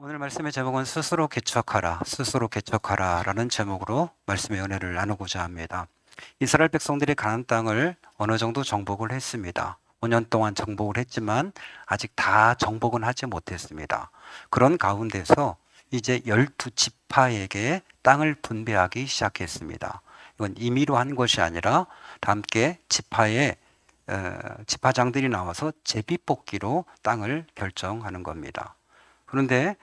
오늘 말씀의 제목은 스스로 개척하라, 스스로 개척하라라는 제목으로 말씀의 은혜를 나누고자 합니다. 이스라엘 백성들이 가나안 땅을 어느 정도 정복을 했습니다. 5년 동안 정복을 했지만 아직 다 정복은 하지 못했습니다. 그런 가운데서 이제 12지파에게 땅을 분배하기 시작했습니다. 이건 임의로 한 것이 아니라 다 함께 지파장들이 나와서 제비뽑기로 땅을 결정하는 겁니다. 그런데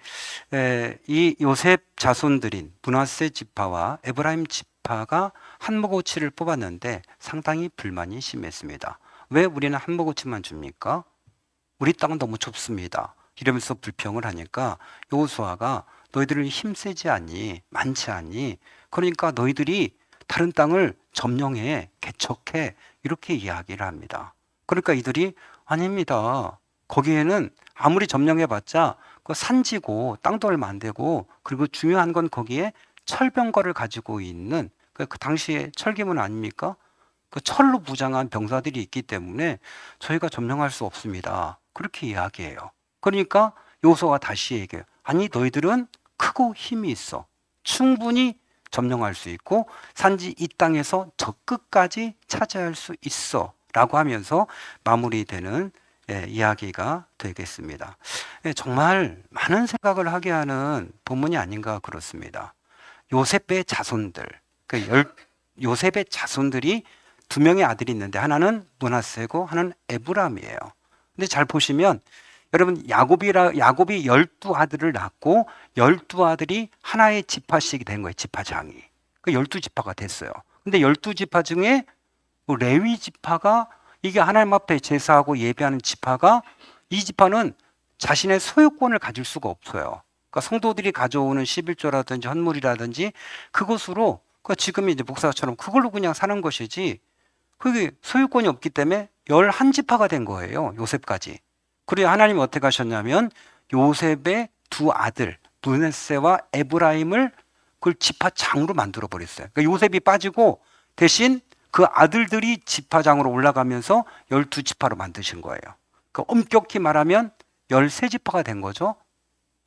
이 요셉 자손들인 므낫세 지파와 에브라임 지파가 한목오치를 뽑았는데 상당히 불만이 심했습니다. 왜 우리는 한목오치만 줍니까? 우리 땅은 너무 좁습니다. 이러면서 불평을 하니까 여호수아가 너희들은 힘세지 않니? 많지 않니? 그러니까 너희들이 다른 땅을 점령해, 개척해 이렇게 이야기를 합니다. 그러니까 이들이 아닙니다. 거기에는 아무리 점령해봤자 그 산지고 땅도 얼마 안 되고 그리고 중요한 건 거기에 철병거를 가지고 있는 그 당시에 철기문 아닙니까? 그 철로 무장한 병사들이 있기 때문에 저희가 점령할 수 없습니다. 그렇게 이야기해요. 그러니까 요호수아가 다시 얘기해요. 아니 너희들은 크고 힘이 있어. 충분히 점령할 수 있고 산지 이 땅에서 저 끝까지 차지할 수 있어 라고 하면서 마무리되는 이야기가 되겠습니다. 정말 많은 생각을 하게 하는 본문이 아닌가 그렇습니다. 요셉의 자손들, 요셉의 자손들이 두 명의 아들이 있는데 하나는 므낫세고 하나는 에브람이에요. 근데 잘 보시면 여러분 야곱이 12아들을 낳고 12아들이 하나의 지파씩이 된 거예요. 지파장이. 그 12지파가 됐어요. 근데 12지파 중에 레위 지파가 이게 하나님 앞에 제사하고 예배하는 지파가 이 지파는 자신의 소유권을 가질 수가 없어요. 그러니까 성도들이 가져오는 11조라든지 헌물이라든지 그것으로 지금 이제 목사처럼 그걸로 그냥 사는 것이지 그게 소유권이 없기 때문에 11지파가 된 거예요. 요셉까지. 그래야 하나님이 어떻게 하셨냐면 요셉의 두 아들 므낫세와 에브라임을 그걸 지파장으로 만들어 버렸어요. 그러니까 요셉이 빠지고 대신 그 아들들이 지파장으로 올라가면서 12지파로 만드신 거예요. 그 엄격히 말하면 13지파가 된 거죠.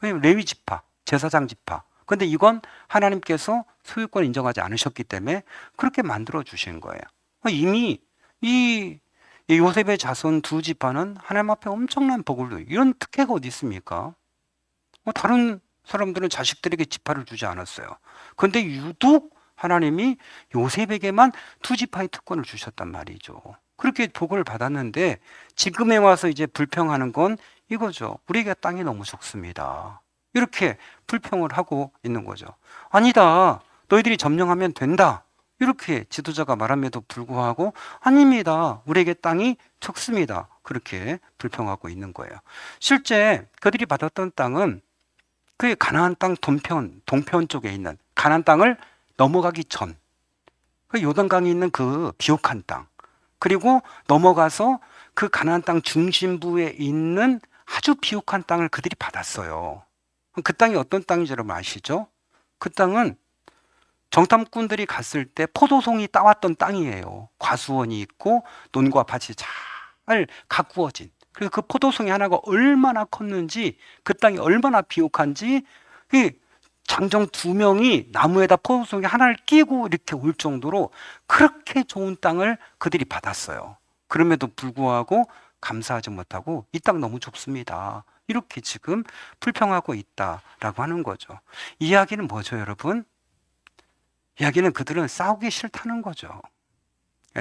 레위 지파, 제사장 지파. 근데 이건 하나님께서 소유권 인정하지 않으셨기 때문에 그렇게 만들어 주신 거예요. 이미 이 요셉의 자손 두 지파는 하나님 앞에 엄청난 복을 줘요. 이런 특혜가 어디 있습니까? 다른 사람들은 자식들에게 지파를 주지 않았어요. 근데 유독 하나님이 요셉에게만 두 지파의 특권을 주셨단 말이죠. 그렇게 복을 받았는데 지금에 와서 이제 불평하는 건 이거죠. 우리에게 땅이 너무 적습니다. 이렇게 불평을 하고 있는 거죠. 아니다. 너희들이 점령하면 된다. 이렇게 지도자가 말함에도 불구하고 아닙니다. 우리에게 땅이 적습니다. 그렇게 불평하고 있는 거예요. 실제 그들이 받았던 땅은 그 가나안 땅 동편 쪽에 있는 가나안 땅을 넘어가기 전, 그 요단강이 있는 그 비옥한 땅, 그리고 넘어가서 그 가나안 땅 중심부에 있는 아주 비옥한 땅을 그들이 받았어요. 그 땅이 어떤 땅인지 여러분 아시죠? 그 땅은 정탐꾼들이 갔을 때 포도송이 따왔던 땅이에요. 과수원이 있고 논과 밭이 잘 가꾸어진. 그래서 그 포도송이 하나가 얼마나 컸는지 그 땅이 얼마나 비옥한지 장정 두 명이 나무에다 포도송이 하나를 끼고 이렇게 올 정도로 그렇게 좋은 땅을 그들이 받았어요. 그럼에도 불구하고 감사하지 못하고 이 땅 너무 좁습니다. 이렇게 지금 불평하고 있다라고 하는 거죠. 이야기는 뭐죠, 여러분? 이야기는 그들은 싸우기 싫다는 거죠.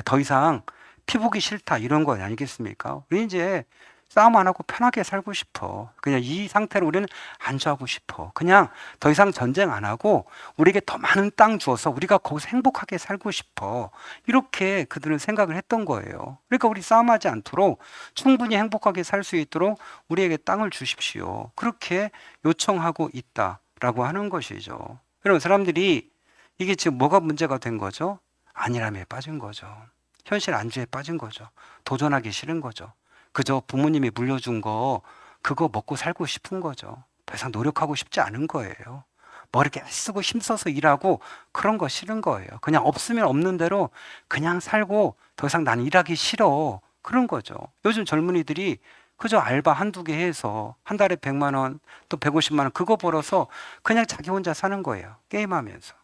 더 이상 피보기 싫다 이런 거 아니겠습니까? 우리 이제 싸움 안 하고 편하게 살고 싶어. 그냥 이 상태로 우리는 안주하고 싶어. 그냥 더 이상 전쟁 안 하고 우리에게 더 많은 땅 주어서 우리가 거기서 행복하게 살고 싶어. 이렇게 그들은 생각을 했던 거예요. 그러니까 우리 싸움하지 않도록 충분히 행복하게 살 수 있도록 우리에게 땅을 주십시오. 그렇게 요청하고 있다라고 하는 것이죠. 여러분 사람들이 이게 지금 뭐가 문제가 된 거죠? 안일함에 빠진 거죠. 현실 안주에 빠진 거죠. 도전하기 싫은 거죠. 그저 부모님이 물려준 거 그거 먹고 살고 싶은 거죠. 더 이상 노력하고 싶지 않은 거예요. 뭐 이렇게 쓰고 힘써서 일하고 그런 거 싫은 거예요. 그냥 없으면 없는 대로 그냥 살고 더 이상 난 일하기 싫어. 그런 거죠. 요즘 젊은이들이 그저 알바 한두 개 해서 한 달에 100만 원, 또 150만 원 그거 벌어서 그냥 자기 혼자 사는 거예요. 게임하면서.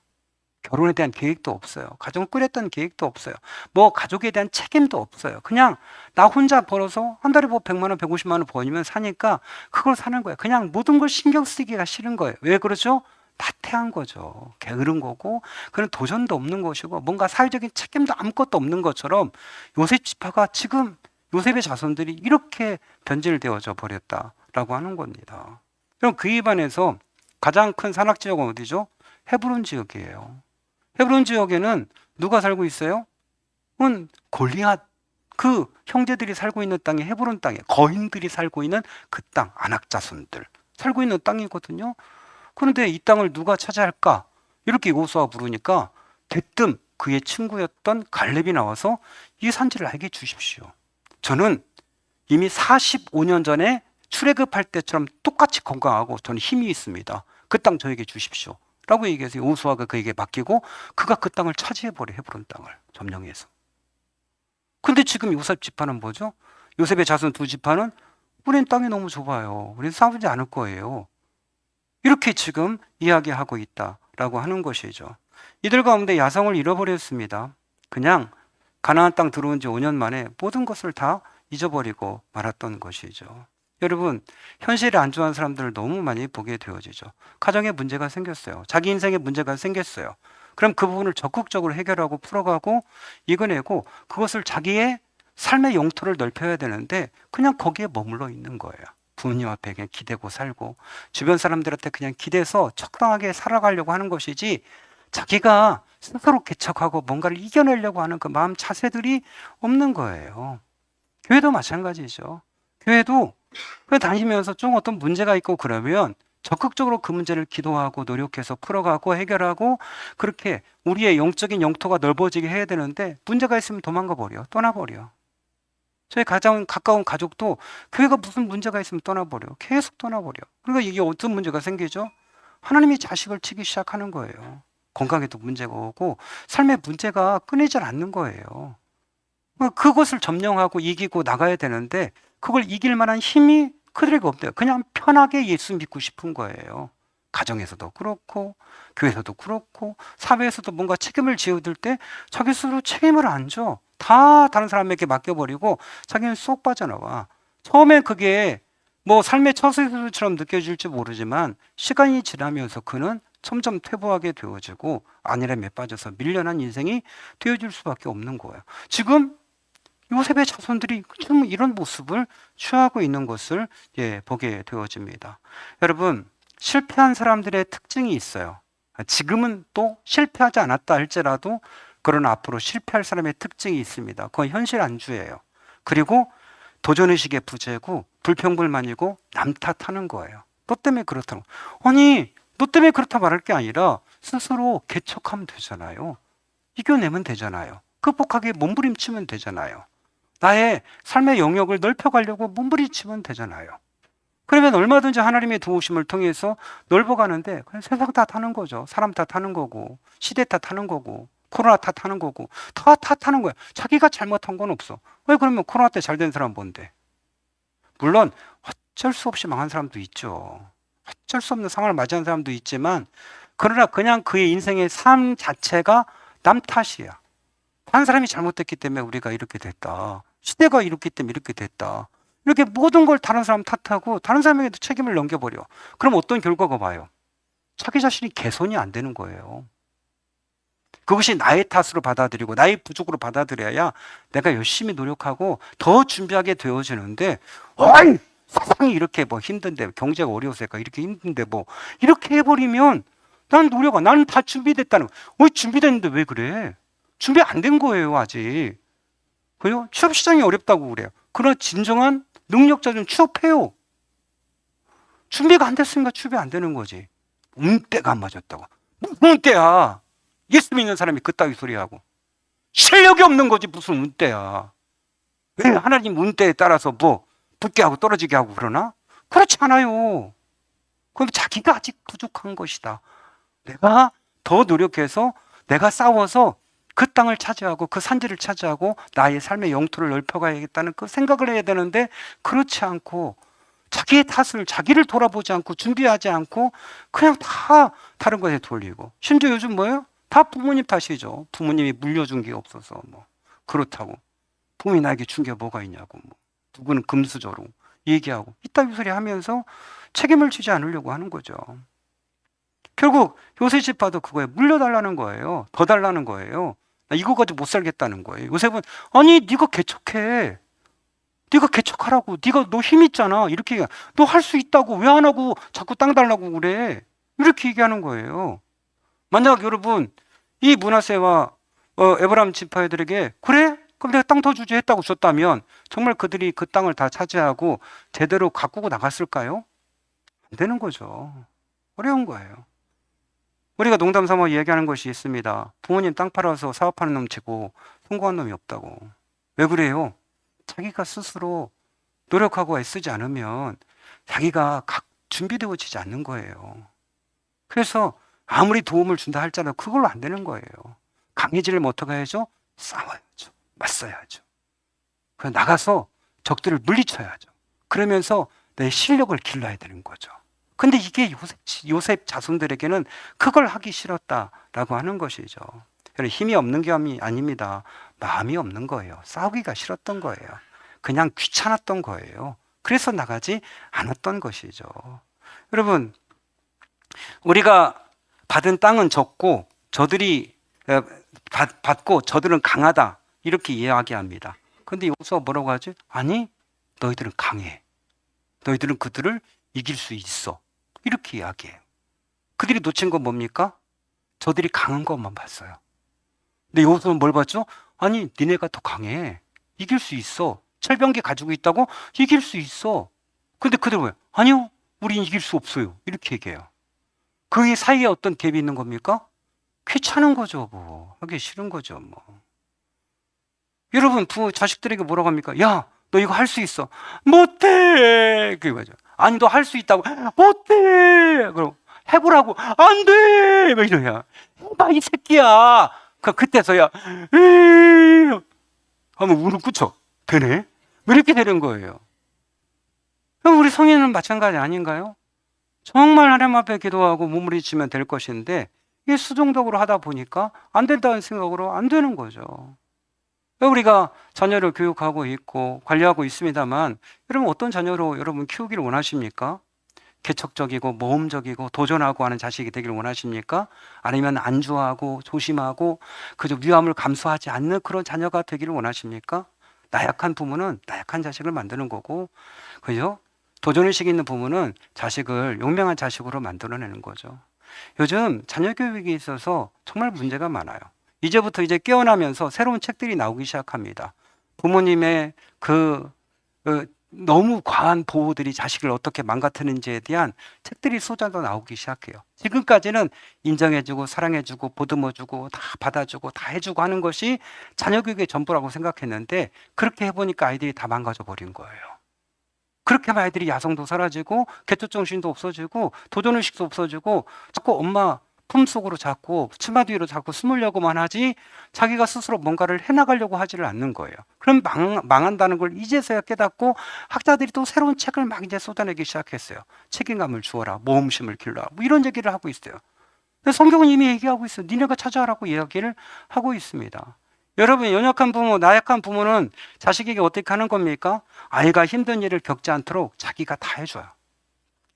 결혼에 대한 계획도 없어요. 가정을 꾸렸던 계획도 없어요. 뭐 가족에 대한 책임도 없어요. 그냥 나 혼자 벌어서 한 달에 뭐 100만 원, 150만 원 버니면 사니까 그걸 사는 거예요. 그냥 모든 걸 신경 쓰기가 싫은 거예요. 왜 그러죠? 나태한 거죠. 게으른 거고, 그런 도전도 없는 것이고, 뭔가 사회적인 책임도 아무것도 없는 것처럼 요셉 지파가 지금 요셉의 자손들이 이렇게 변질되어져 버렸다라고 하는 겁니다. 그럼 그에 반해서 가장 큰 산악 지역은 어디죠? 헤브론 지역이에요. 헤브론 지역에는 누가 살고 있어요? 골리앗, 그 형제들이 살고 있는 땅이 헤브론 땅에 거인들이 살고 있는 그 땅, 아낙 자손들 살고 있는 땅이거든요. 그런데 이 땅을 누가 차지할까? 이렇게 여호수아가 부르니까 대뜸 그의 친구였던 갈렙이 나와서 이 산지를 나에게 주십시오. 저는 이미 45년 전에 출애굽할 때처럼 똑같이 건강하고 저는 힘이 있습니다. 그 땅 저에게 주십시오. 라고 얘기해서 여호수아가 그에게 맡기고 그가 그 땅을 차지해버려. 헤브론 땅을 점령해서. 근데 지금 요셉 지파는 뭐죠? 요셉의 자손 두 지파는 우린 땅이 너무 좁아요. 우린 싸우지 않을 거예요. 이렇게 지금 이야기하고 있다라고 하는 것이죠. 이들 가운데 야성을 잃어버렸습니다. 그냥 가나안 땅 들어온 지 5년 만에 모든 것을 다 잊어버리고 말았던 것이죠. 여러분, 현실에 안주한 사람들을 너무 많이 보게 되어지죠. 가정에 문제가 생겼어요. 자기 인생에 문제가 생겼어요. 그럼 그 부분을 적극적으로 해결하고 풀어가고 이겨내고 그것을 자기의 삶의 영토를 넓혀야 되는데 그냥 거기에 머물러 있는 거예요. 부모님 앞에 그냥 기대고 살고 주변 사람들한테 그냥 기대서 적당하게 살아가려고 하는 것이지 자기가 스스로 개척하고 뭔가를 이겨내려고 하는 그 마음 자세들이 없는 거예요. 교회도 마찬가지죠. 교회도 다니면서 좀 어떤 문제가 있고 그러면 적극적으로 그 문제를 기도하고 노력해서 풀어가고 해결하고 그렇게 우리의 영적인 영토가 넓어지게 해야 되는데 문제가 있으면 도망가 버려, 떠나버려. 저희 가장 가까운 가족도 교회가 무슨 문제가 있으면 떠나버려. 계속 떠나버려. 그러니까 이게 어떤 문제가 생기죠? 하나님이 자식을 치기 시작하는 거예요. 건강에도 문제가 오고 삶의 문제가 끊이질 않는 거예요. 그것을 점령하고 이기고 나가야 되는데 그걸 이길 만한 힘이 그들에게 없대요. 그냥 편하게 예수 믿고 싶은 거예요. 가정에서도 그렇고 교회에서도 그렇고 사회에서도 뭔가 책임을 지어들 때 자기 스스로 책임을 안 져. 다 다른 사람에게 맡겨버리고 자기는 쏙 빠져나와. 처음엔 그게 뭐 삶의 처세술처럼 느껴질지 모르지만 시간이 지나면서 그는 점점 퇴보하게 되어지고 안일함에 빠져서 밀려난 인생이 되어질 수밖에 없는 거예요. 지금 요셉의 자손들이 좀 이런 모습을 취하고 있는 것을 보게 되어집니다. 여러분, 실패한 사람들의 특징이 있어요. 지금은 또 실패하지 않았다 할지라도 그러나 앞으로 실패할 사람의 특징이 있습니다. 그건 현실 안주예요. 그리고 도전의식의 부재고 불평불만이고 남 탓하는 거예요. 너 때문에 그렇다고. 아니, 너 때문에 그렇다 말할 게 아니라 스스로 개척하면 되잖아요. 이겨내면 되잖아요. 극복하기 몸부림치면 되잖아요. 나의 삶의 영역을 넓혀가려고 몸부림치면 되잖아요. 그러면 얼마든지 하나님의 도우심을 통해서 넓어가는데 그냥 세상 탓하는 거죠. 사람 탓하는 거고 시대 탓하는 거고 코로나 탓하는 거고 다 탓하는 거야. 자기가 잘못한 건 없어. 왜 그러면 코로나 때 잘 된 사람 뭔데? 물론 어쩔 수 없이 망한 사람도 있죠. 어쩔 수 없는 상황을 맞이한 사람도 있지만 그러나 그냥 그의 인생의 삶 자체가 남 탓이야. 한 사람이 잘못됐기 때문에 우리가 이렇게 됐다. 시대가 이렇기 때문에 이렇게 됐다. 이렇게 모든 걸 다른 사람 탓하고 다른 사람에게도 책임을 넘겨버려. 그럼 어떤 결과가 봐요? 자기 자신이 개선이 안 되는 거예요. 그것이 나의 탓으로 받아들이고 나의 부족으로 받아들여야 내가 열심히 노력하고 더 준비하게 되어지는데 어이! 세상이 이렇게 뭐 힘든데 경제가 어려우니까 이렇게 힘든데 뭐 이렇게 해버리면 난 노력아 나는 다 준비됐다는 거야. 준비됐는데 왜 그래? 준비 안 된 거예요 아직. 그래요? 취업 시장이 어렵다고 그래요. 그러나 진정한 능력자 좀 취업해요. 준비가 안 됐으니까 취업이 안 되는 거지. 운때가 안 맞았다고. 무슨 운때야? 예수 믿는 사람이 그따위 소리하고. 실력이 없는 거지 무슨 운때야. 왜 하나님 운때에 따라서 뭐 붙게 하고 떨어지게 하고 그러나? 그렇지 않아요. 그럼 자기가 아직 부족한 것이다. 내가 더 노력해서 내가 싸워서 그 땅을 차지하고 그 산지를 차지하고 나의 삶의 영토를 넓혀가야겠다는 그 생각을 해야 되는데 그렇지 않고 자기의 탓을 자기를 돌아보지 않고 준비하지 않고 그냥 다 다른 것에 돌리고 심지어 요즘 뭐예요? 다 부모님 탓이죠. 부모님이 물려준 게 없어서 뭐 그렇다고 부모님이 나에게 준 게 뭐가 있냐고 뭐 누구는 금수저로 얘기하고 이따위 소리 하면서 책임을 지지 않으려고 하는 거죠. 결국 요셉 지파도 그거에 물려달라는 거예요. 더 달라는 거예요. 나 이거 가지고 못 살겠다는 거예요. 요셉은 아니 네가 개척해. 네가 개척하라고. 네가 너 힘 있잖아. 이렇게 너 할 수 있다고 왜 안 하고 자꾸 땅 달라고 그래. 이렇게 얘기하는 거예요. 만약 여러분 이 므낫세와 에브라임 지파들에게 그래? 그럼 내가 땅 더 주지 했다고 줬다면 정말 그들이 그 땅을 다 차지하고 제대로 가꾸고 나갔을까요? 안 되는 거죠. 어려운 거예요. 우리가 농담 삼아 이야기하는 것이 있습니다. 부모님 땅 팔아서 사업하는 놈 치고 성공한 놈이 없다고. 왜 그래요? 자기가 스스로 노력하고 애쓰지 않으면 자기가 준비되어지지 않는 거예요. 그래서 아무리 도움을 준다 할지라도 그걸로 안 되는 거예요. 강해지려면 어떻게 해야죠? 싸워야죠. 맞서야죠. 그래서 나가서 적들을 물리쳐야죠. 그러면서 내 실력을 길러야 되는 거죠. 근데 이게 요셉 자손들에게는 그걸 하기 싫었다라고 하는 것이죠. 힘이 없는 게 아닙니다. 마음이 없는 거예요. 싸우기가 싫었던 거예요. 그냥 귀찮았던 거예요. 그래서 나가지 않았던 것이죠. 여러분, 우리가 받은 땅은 적고 저들이 받고 저들은 강하다 이렇게 이야기합니다. 근데 여기서 뭐라고 하지? 아니, 너희들은 강해. 너희들은 그들을 이길 수 있어. 이렇게 이야기해요. 그들이 놓친 건 뭡니까? 저들이 강한 것만 봤어요. 근데 여기서는 뭘 봤죠? 아니, 니네가 더 강해. 이길 수 있어. 철병기 가지고 있다고? 이길 수 있어. 근데 그들 왜? 아니요, 우린 이길 수 없어요. 이렇게 얘기해요. 그 사이에 어떤 갭이 있는 겁니까? 귀찮은 거죠, 뭐. 하기 싫은 거죠, 뭐. 여러분, 자식들에게 뭐라고 합니까? 야, 너 이거 할 수 있어. 못해! 그게 맞아. 아니, 너 할 수 있다고. 못해! 그럼 해보라고. 안 돼! 막 이러냐. 해봐, 이 새끼야! 그때서야, 에이! 하면 무릎 꿇죠. 되네? 왜 이렇게 되는 거예요? 우리 성인은 마찬가지 아닌가요? 정말 하나님 앞에 기도하고 몸부림치면 될 것인데 이게 수동적으로 하다 보니까 안 된다는 생각으로 안 되는 거죠. 우리가 자녀를 교육하고 있고 관리하고 있습니다만 여러분 어떤 자녀로 여러분 키우기를 원하십니까? 개척적이고 모험적이고 도전하고 하는 자식이 되기를 원하십니까? 아니면 안주하고 조심하고 그저 위험을 감수하지 않는 그런 자녀가 되기를 원하십니까? 나약한 부모는 나약한 자식을 만드는 거고, 그죠? 도전의식 있는 부모는 자식을 용맹한 자식으로 만들어내는 거죠. 요즘 자녀 교육에 있어서 정말 문제가 많아요. 이제부터 이제 깨어나면서 새로운 책들이 나오기 시작합니다. 부모님의 너무 과한 보호들이 자식을 어떻게 망가뜨리는지에 대한 책들이 쏟아져 나오기 시작해요. 지금까지는 인정해주고 사랑해주고 보듬어주고 다 받아주고 다 해주고 하는 것이 자녀 교육의 전부라고 생각했는데 그렇게 해보니까 아이들이 다 망가져 버린 거예요. 그렇게 하면 아이들이 야성도 사라지고 개토정신도 없어지고 도전의식도 없어지고 자꾸 엄마 품속으로 자꾸 치마 뒤로 자꾸 숨으려고만 하지 자기가 스스로 뭔가를 해나가려고 하지를 않는 거예요. 그럼 망한다는 걸 이제서야 깨닫고 학자들이 또 새로운 책을 막 이제 쏟아내기 시작했어요. 책임감을 주어라, 모험심을 길러라, 뭐 이런 얘기를 하고 있어요. 근데 성경은 이미 얘기하고 있어요. 니네가 찾아라고 이야기를 하고 있습니다. 여러분, 연약한 부모, 나약한 부모는 자식에게 어떻게 하는 겁니까? 아이가 힘든 일을 겪지 않도록 자기가 다 해줘요.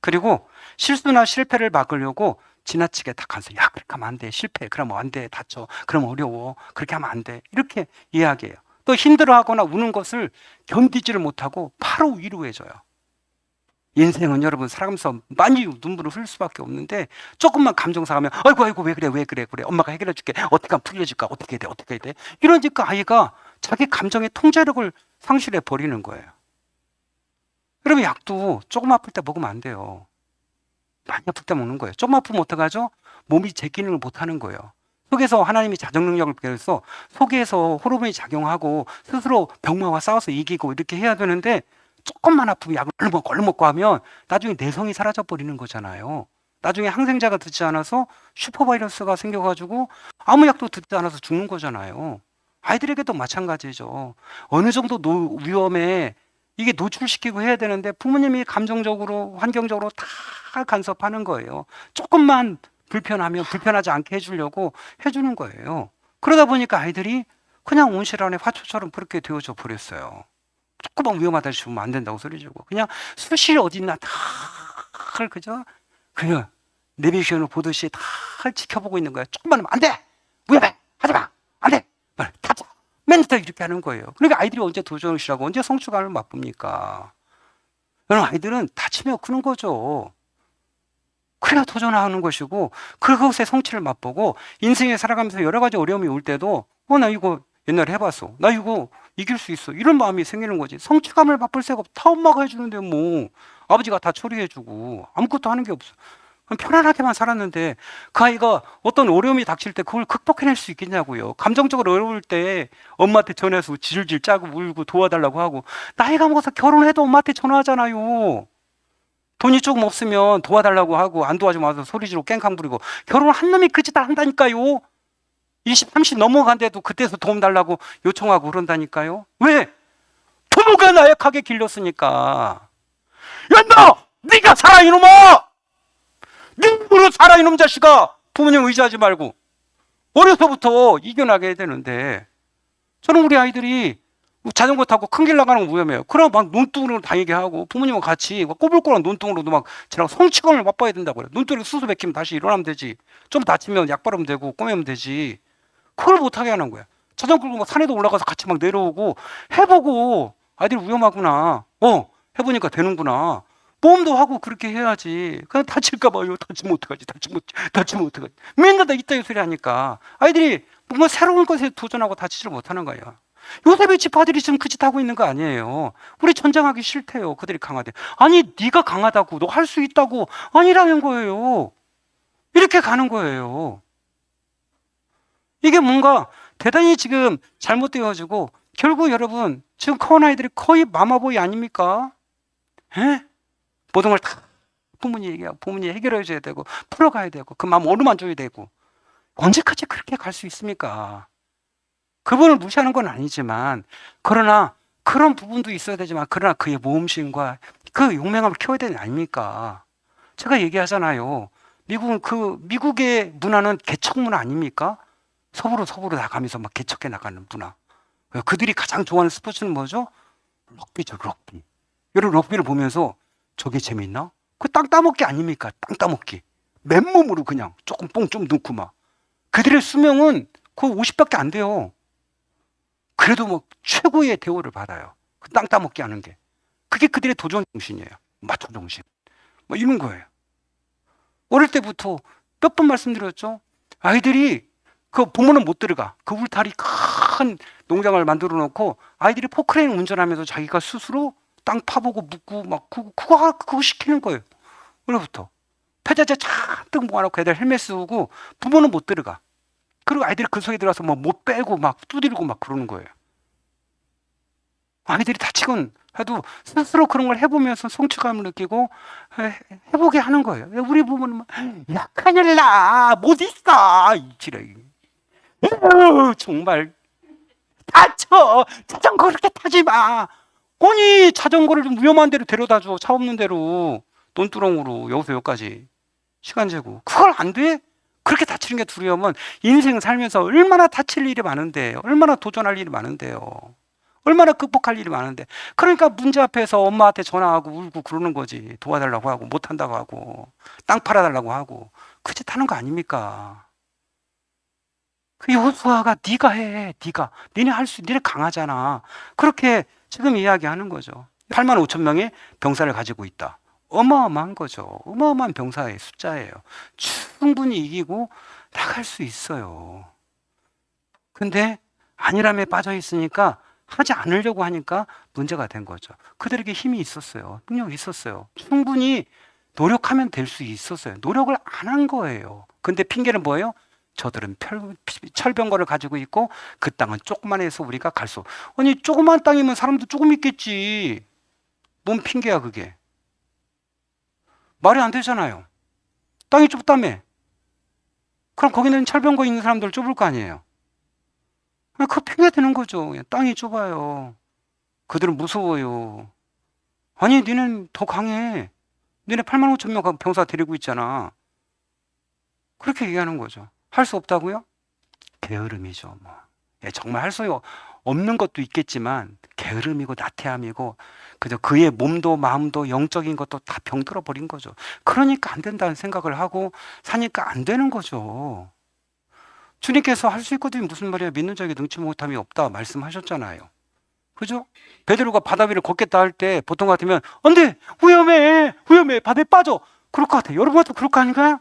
그리고 실수나 실패를 막으려고 지나치게 다 간섭. 야, 그렇게 하면 안 돼. 실패. 그러면 안 돼. 다쳐. 그러면 어려워. 그렇게 하면 안 돼. 이렇게 이야기해요. 또 힘들어하거나 우는 것을 견디지를 못하고 바로 위로해줘요. 인생은 여러분 살아가면서 많이 눈물을 흘릴 수밖에 없는데 조금만 감정 상하면 아이고 왜 그래 엄마가 해결해 줄게 어떻게 하면 풀려줄까 어떻게 해야 돼 이러니까 아이가 자기 감정의 통제력을 상실해 버리는 거예요. 여러분 약도 조금 아플 때 먹으면 안 돼요. 많이 아플 때 먹는 거예요. 조금 아프면 어떡하죠? 몸이 제 기능을 못하는 거예요. 속에서 하나님이 자정 능력을 배워서 속에서 호르몬이 작용하고 스스로 병마와 싸워서 이기고 이렇게 해야 되는데 조금만 아프면 약을 얼른 먹고 하면 나중에 내성이 사라져 버리는 거잖아요. 나중에 항생제가 듣지 않아서 슈퍼바이러스가 생겨가지고 아무 약도 듣지 않아서 죽는 거잖아요. 아이들에게도 마찬가지죠. 어느 정도 위험에 이게 노출시키고 해야 되는데 부모님이 감정적으로, 환경적으로 다 간섭하는 거예요. 조금만 불편하면 불편하지 않게 해주려고 해주는 거예요. 그러다 보니까 아이들이 그냥 온실 안에 화초처럼 그렇게 되어져 버렸어요. 조금만 위험하다 싶으면 안 된다고 소리 지르고 그냥 수실 어딨나 다 그죠? 그냥 내비게이션을 보듯이 다 지켜보고 있는 거예요. 조금만 하면 안 돼! 위험해! 하지마! 안 돼! 타자! 맨날 이렇게 하는 거예요. 그러니까 아이들이 언제 도전을 시작하고 언제 성취감을 맛봅니까? 여러분 아이들은 다치며 크는 거죠. 그래야 도전하는 것이고 그것의 성취를 맛보고 인생에 살아가면서 여러 가지 어려움이 올 때도 나 이거 옛날에 해봤어. 나 이거 이길 수 있어. 이런 마음이 생기는 거지. 성취감을 맛볼 새가 없다. 엄마가 해주는데 뭐 아버지가 다 처리해주고 아무것도 하는 게 없어. 편안하게만 살았는데 그 아이가 어떤 어려움이 닥칠 때 그걸 극복해낼 수 있겠냐고요. 감정적으로 어려울 때 엄마한테 전화해서 질질 짜고 울고 도와달라고 하고 나이가 먹어서 결혼해도 엄마한테 전화하잖아요. 돈이 조금 없으면 도와달라고 하고 안 도와주면 와서 소리 지르고 깽캉 부리고 결혼한 놈이 그 짓 한다니까요. 20, 30 넘어간데도 그때서 도움 달라고 요청하고 그런다니까요. 왜? 부모가 나약하게 길렀으니까. 야, 네가 살아 이놈아! 네 입으로 살아 이놈 자식아! 부모님 의지하지 말고 어려서부터 이겨나가야 되는데 저는 우리 아이들이 자전거 타고 큰 길 나가는 거 위험해요. 그럼 막 논뚱으로 다니게 하고 부모님과 같이 꼬불꼬불한 논뚱으로도 막 지나고 성취감을 맛봐야 된다고 그래요. 논뚱이 수수 베끼면 다시 일어나면 되지. 좀 다치면 약 바르면 되고 꼬매면 되지. 그걸 못하게 하는 거야. 자전거 끌고 막 산에도 올라가서 같이 막 내려오고 해보고 아이들이 위험하구나. 해보니까 되는구나. 보험도 하고 그렇게 해야지. 그냥 다칠까봐요. 다치면 어떡하지? 다치면 어떡하지? 맨날 다 이따위 소리 하니까 아이들이 뭔가 새로운 것에 도전하고 다치지를 못하는 거예요. 요셉의 지파들이 지금 그 짓 하고 있는 거 아니에요. 우리 전쟁하기 싫대요. 그들이 강하대. 아니 네가 강하다고 너 할 수 있다고 아니라는 거예요. 이렇게 가는 거예요. 이게 뭔가 대단히 지금 잘못되어지고 결국 여러분 지금 커온 아이들이 거의 마마보이 아닙니까? 에? 모든 걸 다 부모님이 얘기하고 부모님이 해결해 줘야 되고 풀어가야 되고 그 마음 어루만져야 되고 언제까지 그렇게 갈 수 있습니까? 그분을 무시하는 건 아니지만 그러나 그런 부분도 있어야 되지만 그러나 그의 모험심과 그 용맹함을 키워야 되는 거 아닙니까? 제가 얘기하잖아요. 미국의 문화는 개척 문화 아닙니까? 서부로 나가면서 막 개척해 나가는 문화. 그들이 가장 좋아하는 스포츠는 뭐죠? 럭비죠, 럭비. 여러분 럭비를 보면서 저게 재밌나? 그 땅 따먹기 아닙니까? 땅 따먹기. 맨몸으로 그냥 조금 뽕 좀 넣고 막. 그들의 수명은 거의 50밖에 안 돼요. 그래도 뭐 최고의 대우를 받아요. 그 땅 따먹기 하는 게. 그게 그들의 도전 정신이에요. 마초 정신. 뭐 이런 거예요. 어릴 때부터 몇 번 말씀드렸죠? 아이들이 그 부모는 못 들어가. 그 울타리 큰 농장을 만들어 놓고 아이들이 포크레인 운전하면서 자기가 스스로 땅 파보고 묻고 막 그거 시키는 거예요. 어려부터. 폐자재 잔뜩 모아놓고 애들 헬멧 쓰고 부모는 못 들어가. 그리고 아이들이 그 속에 들어가서 뭐 못 빼고 막 두드리고 막 그러는 거예요. 아이들이 다치건 해도 스스로 그런 걸 해보면서 성취감을 느끼고 해보게 하는 거예요. 우리 부모는 야 큰일 나 못 있어 이지레 정말 다쳐 자전거 그렇게 타지 마. 아니 자전거를 좀 위험한 데로 데려다줘. 차 없는 데로 논두렁으로 여기서 여기까지 시간 재고 그걸 안 돼? 그렇게 다치는 게 두려우면 인생 살면서 얼마나 다칠 일이 많은데 얼마나 도전할 일이 많은데요. 얼마나 극복할 일이 많은데 그러니까 문제 앞에서 엄마한테 전화하고 울고 그러는 거지. 도와달라고 하고 못한다고 하고 땅 팔아달라고 하고 그 짓 하는 거 아닙니까? 그 여호수아가 네가 해. 네가 니네 할 수 니네 강하잖아. 그렇게 지금 이야기하는 거죠. 8만 5천 명의 병사를 가지고 있다. 어마어마한 거죠. 어마어마한 병사의 숫자예요. 충분히 이기고 나갈 수 있어요. 근데 안일함에 빠져 있으니까 하지 않으려고 하니까 문제가 된 거죠. 그들에게 힘이 있었어요. 능력이 있었어요. 충분히 노력하면 될 수 있었어요. 노력을 안 한 거예요. 근데 핑계는 뭐예요? 저들은 철병거를 가지고 있고 그 땅은 조그만 해서 우리가 갈 수. 아니 조그만 땅이면 사람도 조금 있겠지. 뭔 핑계야 그게. 말이 안 되잖아요. 땅이 좁다며. 그럼 거기는 철병거 있는 사람들 좁을 거 아니에요. 그 핑계 대는 거죠. 땅이 좁아요. 그들은 무서워요. 아니, 니는 더 강해. 니네 8만 5천 명 병사 데리고 있잖아. 그렇게 얘기하는 거죠. 할 수 없다고요? 게으름이죠. 뭐. 정말 할 수 없는 것도 있겠지만 게으름이고 나태함이고 그저 그의 몸도 마음도 영적인 것도 다 병들어 버린 거죠. 그러니까 안 된다는 생각을 하고 사니까 안 되는 거죠. 주님께서 할 수 있거든요. 무슨 말이야? 믿는 자에게 능치 못함이 없다 말씀하셨잖아요. 그죠? 베드로가 바다 위를 걷겠다 할 때 보통 같으면 안 돼! 위험해! 위험해! 바다에 빠져! 그럴 것 같아요. 여러분도 그럴 거 아닌가요?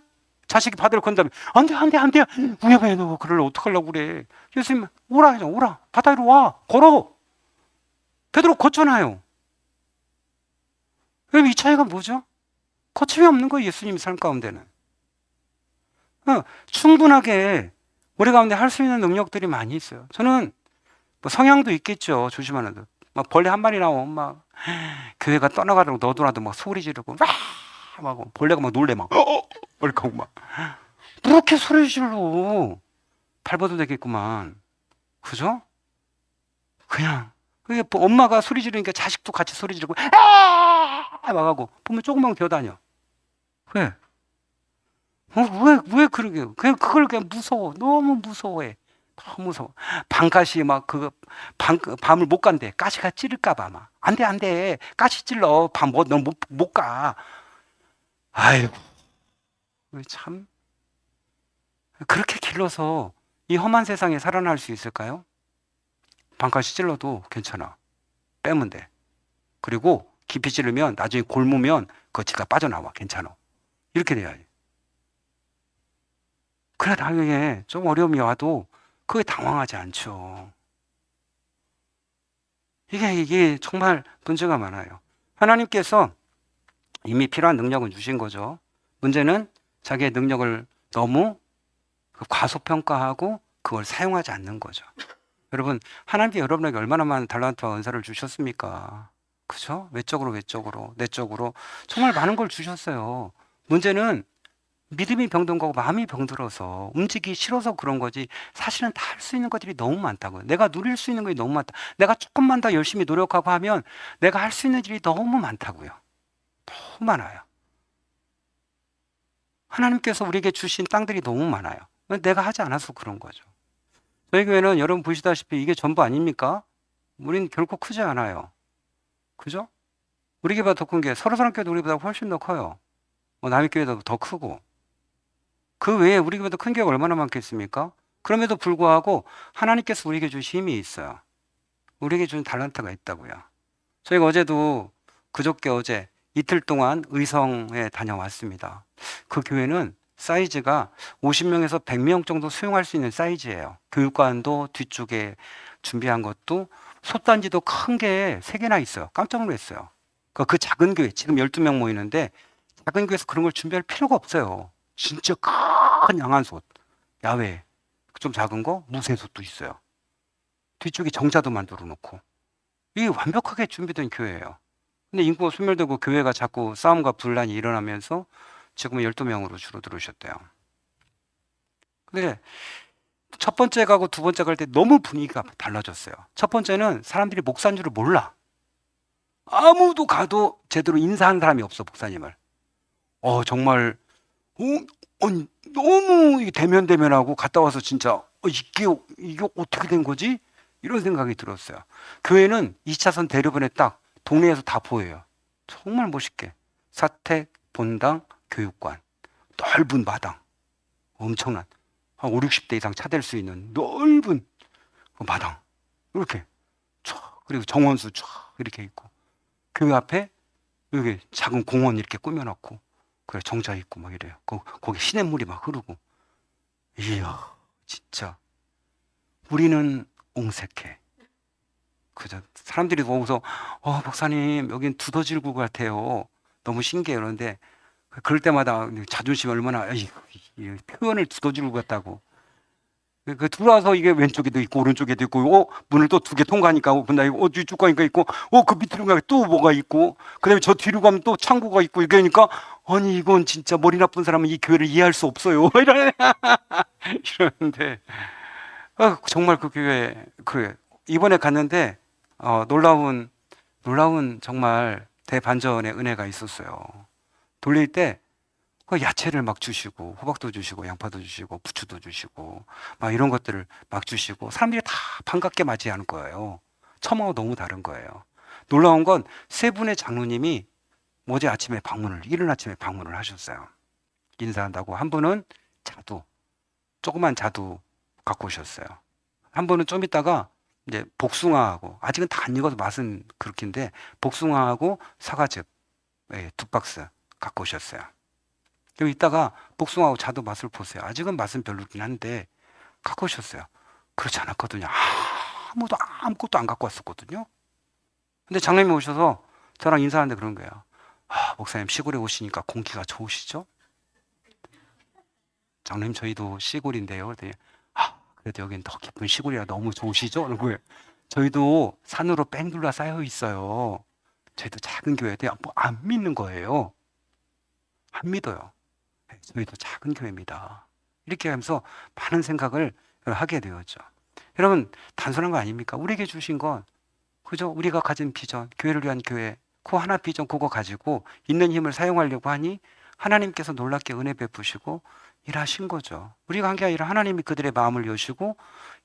자식이 바다를 건다면 안 돼! 안 돼! 안 돼! 위험해! 너 그러려 어떡하려고 그래. 예수님 오라 해줘. 오라! 바다 위로 와! 걸어! 베드로 걷잖아요. 그럼 이 차이가 뭐죠? 거침이 없는 거예요. 예수님 삶 가운데는. 충분하게 우리 가운데 할 수 있는 능력들이 많이 있어요. 저는 뭐 성향도 있겠죠. 조심하는 듯. 막 벌레 한 마리 나오면 막 교회가 떠나가려고 너도나도 막 소리 지르고 막 벌레가 막 놀래 막 이렇게 하고 막 그렇게 소리 질러 밟아도 되겠구만. 그죠? 그냥 그게 엄마가 소리 지르니까 자식도 같이 소리 지르고 막 하고 보면 조금만 기어다녀. 왜? 왜 그러게? 그냥 그걸 그냥 무서워. 너무 무서워해. 너무 무서워. 방가시 막 밤을 못 간대. 가시가 찌를까봐 막. 안 돼, 안 돼. 가시 찔러. 너 못 가. 아이고. 참. 그렇게 길러서 이 험한 세상에 살아날 수 있을까요? 방가시 찔러도 괜찮아. 빼면 돼. 그리고 깊이 찌르면 나중에 골무면 그거 지가 빠져나와. 괜찮아. 이렇게 돼야지. 그래, 나중에 좀 어려움이 와도 그게 당황하지 않죠. 이게 정말 문제가 많아요. 하나님께서 이미 필요한 능력을 주신 거죠. 문제는 자기의 능력을 너무 과소평가하고 그걸 사용하지 않는 거죠. 여러분, 하나님께 여러분에게 얼마나 많은 달란트와 은사를 주셨습니까? 그죠? 외적으로, 내적으로 정말 많은 걸 주셨어요. 문제는 믿음이 병든 거고 마음이 병들어서 움직이기 싫어서 그런 거지 사실은 다 할 수 있는 것들이 너무 많다고요. 내가 누릴 수 있는 것이 너무 많다. 내가 조금만 더 열심히 노력하고 하면 내가 할 수 있는 일이 너무 많다고요. 너무 많아요. 하나님께서 우리에게 주신 땅들이 너무 많아요. 내가 하지 않아서 그런 거죠. 저희 교회는 여러분 보시다시피 이게 전부 아닙니까? 우린 결코 크지 않아요. 그죠? 우리 교회보다 더 큰 게 서로사람교회도 우리보다 훨씬 더 커요. 뭐 남의 교회도 더 크고. 그 외에 우리 교회도 큰 교회가 얼마나 많겠습니까? 그럼에도 불구하고 하나님께서 우리에게 주신 힘이 있어요. 우리에게 준 달란트가 있다고요. 저희가 그저께 어제 이틀 동안 의성에 다녀왔습니다. 그 교회는 사이즈가 50명에서 100명 정도 수용할 수 있는 사이즈예요. 교육관도 뒤쪽에 준비한 것도 솥단지도 큰 게 3개나 있어요. 깜짝 놀랐어요. 그 작은 교회, 지금 12명 모이는데 작은 교회에서 그런 걸 준비할 필요가 없어요. 진짜 큰 양한솥, 야외 좀 작은 거 무쇠솥도 있어요. 뒤쪽에 정자도 만들어 놓고 이게 완벽하게 준비된 교회예요. 근데 인구가 소멸되고 교회가 자꾸 싸움과 분란이 일어나면서 지금은 12명으로 줄어들으셨대요. 근데 첫 번째 가고 두 번째 갈 때 너무 분위기가 달라졌어요. 첫 번째는 사람들이 목사인 줄을 몰라. 아무도 가도 제대로 인사하는 사람이 없어, 목사님을. 정말 너무 대면대면하고 갔다 와서 진짜 이게 어떻게 된 거지? 이런 생각이 들었어요. 교회는 2차선 대로변에 딱 동네에서 다 보여요. 정말 멋있게. 사택, 본당, 교육관, 넓은 마당, 엄청난 한 5, 60대 이상 차 댈 수 있는 넓은 마당 이렇게 쫙, 그리고 정원수 쫙 이렇게 있고 교회 앞에 여기 작은 공원 이렇게 꾸며놓고 그래 정자 있고 막 이래요. 거기 시냇물이 막 흐르고. 이야, 진짜 우리는 옹색해. 그죠? 사람들이 보고서 목사님 여긴 두더지굴 같아요. 너무 신기해요. 그런데 그럴 때마다 자존심 얼마나 표현을 두더지굴 같다고. 들어와서 이게 왼쪽에도 있고 오른쪽에도 있고 문을 또 2개 통과하니까 근데 쭉 가니까 있고 그 밑으로 가면 또 뭐가 있고 그다음에 저 뒤로 가면 또 창고가 있고 이러니까 아니 이건 진짜 머리 나쁜 사람은 이 교회를 이해할 수 없어요. 이러는데 정말 그 교회 이번에 갔는데 놀라운 정말 대반전의 은혜가 있었어요. 돌릴 때 그 야채를 막 주시고 호박도 주시고 양파도 주시고 부추도 주시고 막 이런 것들을 막 주시고 사람들이 다 반갑게 맞이하는 거예요. 처음하고 너무 다른 거예요. 놀라운 건 세 분의 장로님이 어제 아침에 이른 아침에 방문을 하셨어요. 인사한다고. 한 분은 조그만 자두 갖고 오셨어요. 한 분은 좀 있다가 이제 복숭아하고, 아직은 다 안 익어서 맛은 그렇긴데 복숭아하고 사과즙 2박스 갖고 오셨어요. 그리고 이따가 복숭아하고 자두 맛을 보세요. 아직은 맛은 별로긴 한데 갖고 오셨어요. 그렇지 않았거든요. 아무것도 안 갖고 왔었거든요. 근데 장로님이 오셔서 저랑 인사하는데 그런 거예요. 목사님 시골에 오시니까 공기가 좋으시죠? 장로님 저희도 시골인데요. 그랬더니 그래도 여긴 더 깊은 시골이라 너무 좋으시죠? 그런 거예요. 저희도 산으로 뺑 둘러싸여 있어요. 저희도 작은 교회인데 안 믿는 거예요. 안 믿어요. 저희도 작은 교회입니다. 이렇게 하면서 많은 생각을 하게 되었죠. 여러분 단순한 거 아닙니까? 우리에게 주신 건 그죠? 우리가 가진 비전, 교회를 위한 교회, 그 하나 비전 그거 가지고 있는 힘을 사용하려고 하니 하나님께서 놀랍게 은혜 베푸시고 일하신 거죠. 우리가 한 게 아니라 하나님이 그들의 마음을 여시고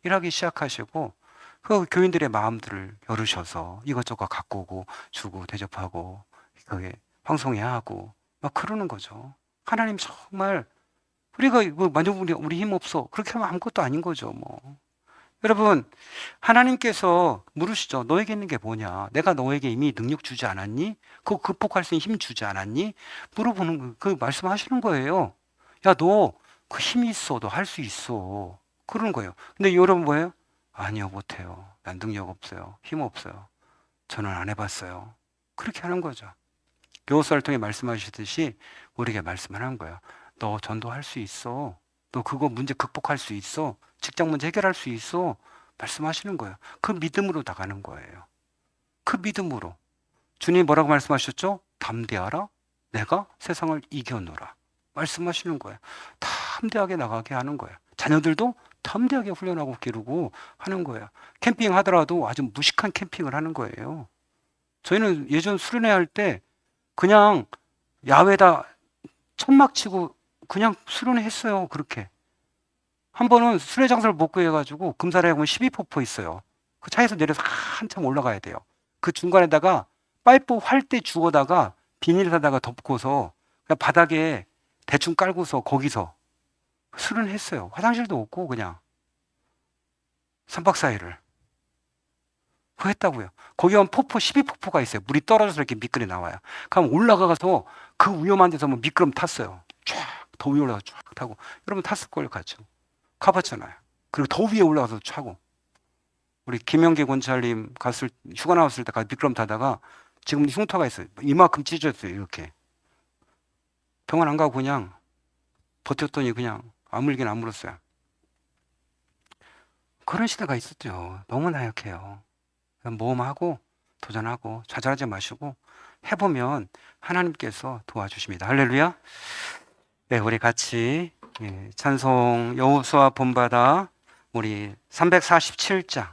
일하기 시작하시고 그 교인들의 마음들을 열으셔서 이것저것 갖고 오고 주고 대접하고 그게 황송해야 하고 막 그러는 거죠. 하나님 정말 우리가 만약 우리 힘 없어 그렇게 하면 아무것도 아닌 거죠. 뭐 여러분 하나님께서 물으시죠. 너에게 있는 게 뭐냐? 내가 너에게 이미 능력 주지 않았니? 그거 극복할 수 있는 힘 주지 않았니? 물어보는 그 말씀하시는 거예요. 야, 너 그 힘이 있어. 너 할 수 있어. 그러는 거예요. 근데 여러분 뭐예요? 아니요, 못해요. 난 능력 없어요. 힘 없어요. 저는 안 해봤어요. 그렇게 하는 거죠. 여호수아를 통해 말씀하시듯이 우리에게 말씀하는 거예요. 너 전도할 수 있어. 너 그거 문제 극복할 수 있어. 직장 문제 해결할 수 있어. 말씀하시는 거예요. 그 믿음으로 나가는 거예요. 그 믿음으로. 주님이 뭐라고 말씀하셨죠? 담대하라. 내가 세상을 이겨노라. 말씀하시는 거예요. 담대하게 나가게 하는 거예요. 자녀들도 담대하게 훈련하고 기르고 하는 거예요. 캠핑 하더라도 아주 무식한 캠핑을 하는 거예요. 저희는 예전 수련회 할 때 그냥 야외다 천막 치고 그냥 수련회 했어요. 그렇게. 한 번은 수련회 장소를 못 구해가지고 금사라에 보면 12폭포 있어요. 그 차에서 내려서 한참 올라가야 돼요. 그 중간에다가 파이프 활대 주워다가 비닐 사다가 덮고서 그냥 바닥에 대충 깔고서 거기서 수련했어요. 화장실도 없고 그냥 3박 4일을 그거 했다고요. 거기 가면 폭포 12폭포가 있어요. 물이 떨어져서 이렇게 미끄러 나와요. 그럼 올라가서 그 위험한 데서 뭐 미끄럼 탔어요. 쫙 더 위에 올라가서 쫙 타고. 여러분 탔을걸요, 같이. 가봤잖아요. 그리고 더 위에 올라가서 차고. 우리 김영기 권찰님 휴가 나왔을 때 미끄럼 타다가 지금 흉터가 있어요. 이만큼 찢어졌어요, 이렇게. 병원 안 가고 그냥 버텼더니 그냥 아물긴 아물었어요. 그런 시대가 있었죠. 너무 나약해요. 모험하고 도전하고 좌절하지 마시고 해보면 하나님께서 도와주십니다. 할렐루야. 네, 우리 같이 찬송 여호수아 본받아 우리 347장